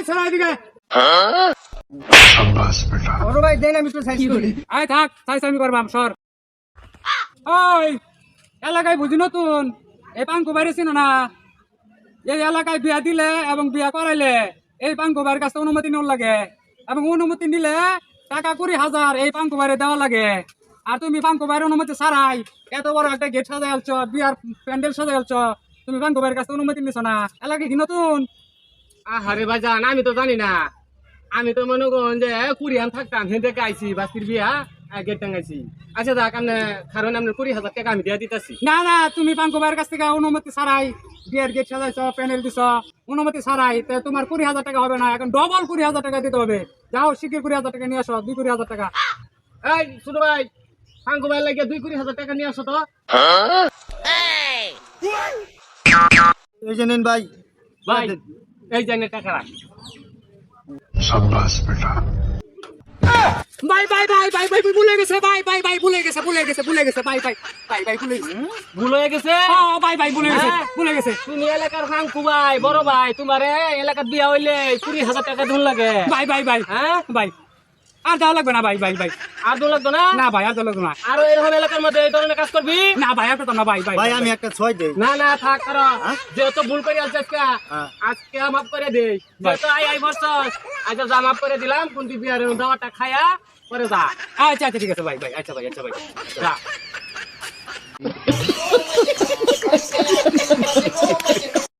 সরা এদিকে शाबाश बेटा বড় ভাই দেন আমি একটু সাইজ করি। আয় থাক সাইজ আমি করবাম সর ওই এলাকায় বুঝি নতুন এই পাঙ্কু বাইরে ছিল না এই এলাকায় বিয়া দিলে এবং বিয়া করাইলে এই পাঙ্কু বাইরের কাছে অনুমতি নেওয়া লাগে এবং অনুমতি নিলে টাকা 20,000 এই পাঙ্কু বাইরে দেওয়া লাগে আর তুমি পাঙ্কু বাইরের অনুমতি ছাড়াই এত বড় একটা গেট সাজাই আলছ বিয়ার প্যান্ডেল সাজাই আলছ তুমি পাঙ্কু বাইরের কাছে অনুমতি নিছ না এলাকায় কি নতুন আরে ভাই জান আমি তো জানি না আমি তো মনে করেন যে কুড়িয়ান থাকতাম হেঁটে আইছি বাস্তির বিয়া গেট টাঙ্গাইছি আচ্ছা দেখ আপনি কারণ আপনার 20,000 টাকা আমি দিয়ে দিতেছি না না তুমি পাঙ্কু বাইরের কাছ থেকে অনুমতি ছাড়াই বিয়ের গেট সাজাইছ প্যান্ডেল দিছ অনুমতি ছাড়াই তো তোমার 20,000 টাকা হবে না এখন ডবল 20,000 টাকা দিতে হবে যাও শিখির 20,000 টাকা নিয়ে আসো 20,000 টাকা এই ছোট ভাই পাঙ্কু ভাই লাগে 20,000 টাকা নিয়ে আসো তো এই যে নেন ভাই ভাই এই জানে টাকা রাখ शाबाश बेटा bye bye bye bye bye ভুলে গেছে বাই বাই বাই ভুলে গেছে বাই বাই বাই বাই ভুলে গেছে ভুল হয়ে গেছে বাই বাই ভুলে গেছে তুমি এলাকার পাঙ্কু ভাই বড় ভাই তোমারে এলাকার বিয়া হইলে 20,000 টাকা ধুন লাগে বাই বাই বাই হ্যাঁ বাই আর যাওয়া লাগবে না বাই বাই বাই আর ধুন লাগতো না না ভাই আর যাওয়া লাগবে না আরো এরকম এলাকার মধ্যে এই ধরনের কাজ করবি না ভাই আর তো না ভাই ভাই ভাই আমি একটা 6 দেই না না থাক কারো যেহেতু ভুল করে আলছে আজকে মাফ করে দেই যেহেতু আই বছর আজ যা মাফ করে দিলাম কোনটি বিয়ার দাওয়াটা খায়া পরে যা আচ্ছা আচ্ছা ঠিক আছে ভাই ভাই আচ্ছা ভাই যা